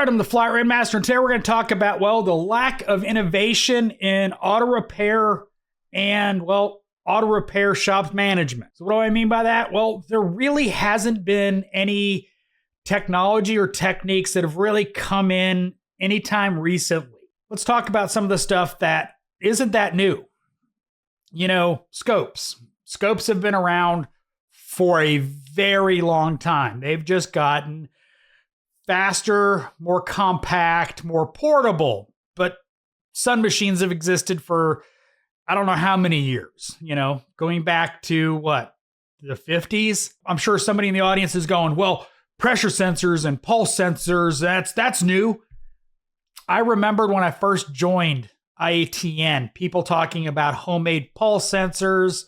right, I'm the flatratemaster, and today we're going to talk about, well, the lack of innovation in auto repair and, well, auto repair shops management. So what do I mean by that? Well, there really hasn't been any technology or techniques that have really come in anytime recently. Let's talk about some of the stuff that isn't that new. You know, scopes. Scopes have been around for a very long time. They've just gotten faster, more compact, more portable. But sun machines have existed for I don't know how many years, you know, going back to what, the 50s? I'm sure somebody in the audience is going, well, pressure sensors and pulse sensors, that's new. I remembered when I first joined IATN, people talking about homemade pulse sensors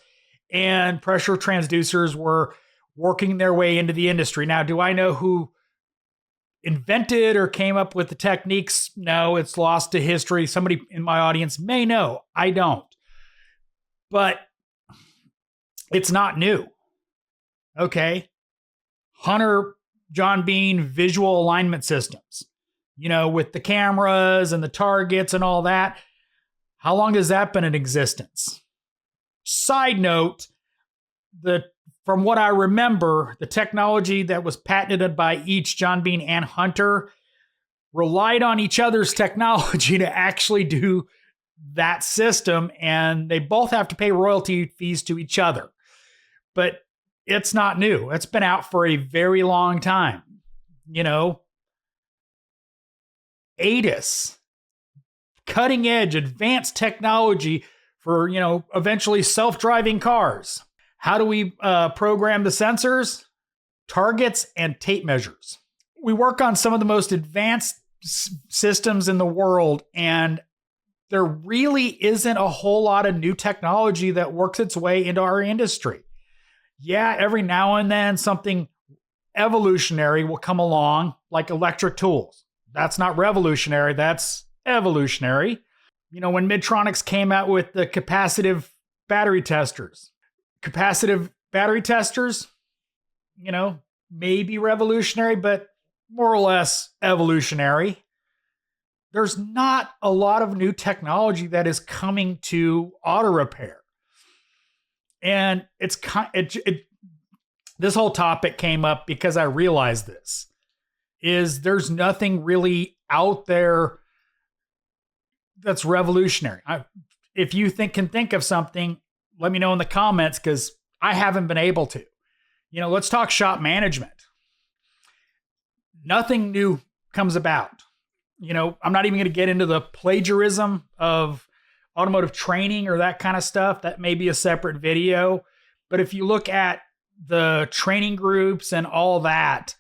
and pressure transducers were working their way into the industry. Now, do I know who invented or came up with the techniques? No, it's lost to history. Somebody in my audience may know. I don't. But it's not new. Okay. Hunter John Bean visual alignment systems, you know, with the cameras and the targets and all that. How long has that been in existence? Side note, from what I remember, the technology that was patented by each John Bean and Hunter relied on each other's technology to actually do that system, and they both have to pay royalty fees to each other. But it's not new. It's been out for a very long time. You know, ADAS, cutting edge, advanced technology for, you know, eventually self-driving cars. How do we program the sensors, targets, and tape measures? We work on some of the most advanced systems in the world, and there really isn't a whole lot of new technology that works its way into our industry. Yeah, every now and then something evolutionary will come along, like electric tools. That's not revolutionary, that's evolutionary. You know, when Midtronics came out with the capacitive battery testers, you know, maybe revolutionary, but more or less evolutionary. There's not a lot of new technology that is coming to auto repair. And this whole topic came up because I realized there's nothing really out there that's revolutionary. If you can think of something, let me know in the comments, because I haven't been able to. You know, let's talk shop management. Nothing new comes about. You know, I'm not even going to get into the plagiarism of automotive training or that kind of stuff. That may be a separate video. But if you look at the training groups and all that,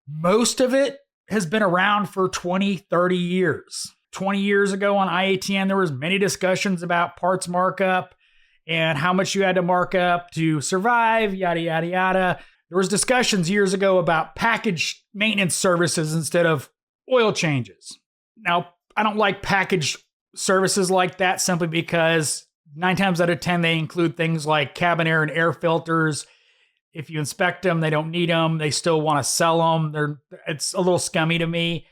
most of it has been around for 20, 30 years. 20 years ago on IATN, there was many discussions about parts markup and how much you had to mark up to survive, yada, yada, yada. There was discussions years ago about package maintenance services instead of oil changes. Now, I don't like package services like that simply because 9 times out of 10, they include things like cabin air and air filters. If you inspect them, they don't need them. They still want to sell them. It's a little scummy to me.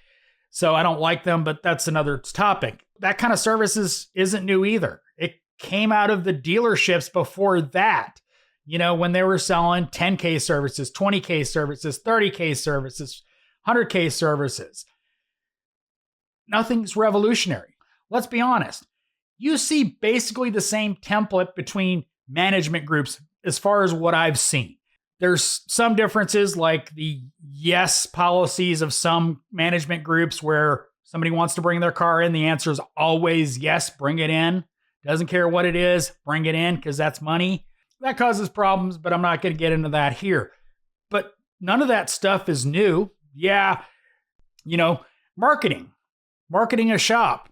So I don't like them, but that's another topic. That kind of services isn't new either. It came out of the dealerships before that. You know, when they were selling 10K services, 20K services, 30K services, 100K services. Nothing's revolutionary. Let's be honest. You see basically the same template between management groups as far as what I've seen. There's some differences, like the yes policies of some management groups where somebody wants to bring their car in. The answer is always yes, bring it in. Doesn't care what it is, bring it in because that's money. That causes problems, but I'm not going to get into that here. But none of that stuff is new. Yeah, you know, marketing a shop.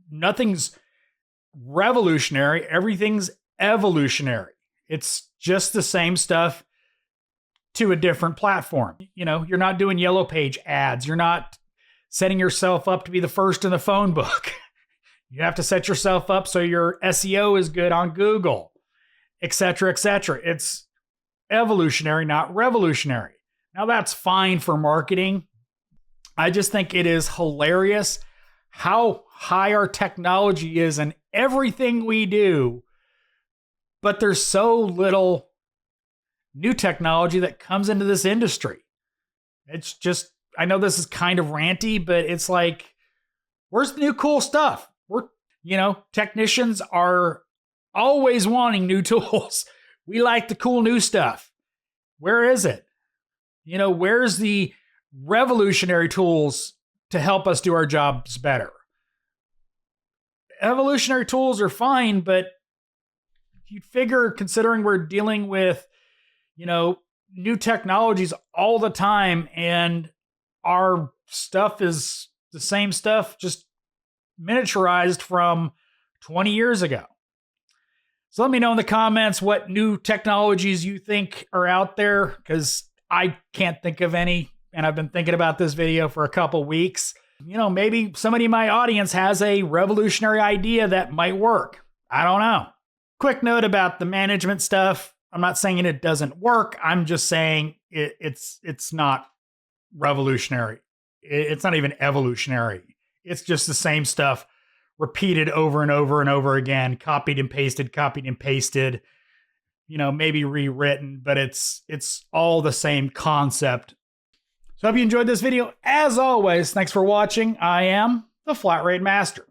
Nothing's revolutionary. Everything's evolutionary. It's just the same stuff to a different platform. You know, you're not doing yellow page ads. You're not setting yourself up to be the first in the phone book. You have to set yourself up so your SEO is good on Google, et cetera, et cetera. It's evolutionary, not revolutionary. Now that's fine for marketing. I just think it is hilarious how high our technology is in everything we do, but there's so little new technology that comes into this industry. It's just, I know this is kind of ranty, but it's like, where's the new cool stuff? Technicians are always wanting new tools. We like the cool new stuff. Where is it? Where's the revolutionary tools to help us do our jobs better? Evolutionary tools are fine, but you'd figure, considering we're dealing with, new technologies all the time, and our stuff is the same stuff, just miniaturized from 20 years ago. So let me know in the comments what new technologies you think are out there, because I can't think of any, and I've been thinking about this video for a couple weeks. Maybe somebody in my audience has a revolutionary idea that might work. I don't know. Quick note about the management stuff. I'm not saying it doesn't work. I'm just saying it's not revolutionary. It's not even evolutionary. It's just the same stuff repeated over and over and over again, copied and pasted, maybe rewritten, but it's all the same concept. So I hope you enjoyed this video. As always, thanks for watching. I am the Flat Rate Master.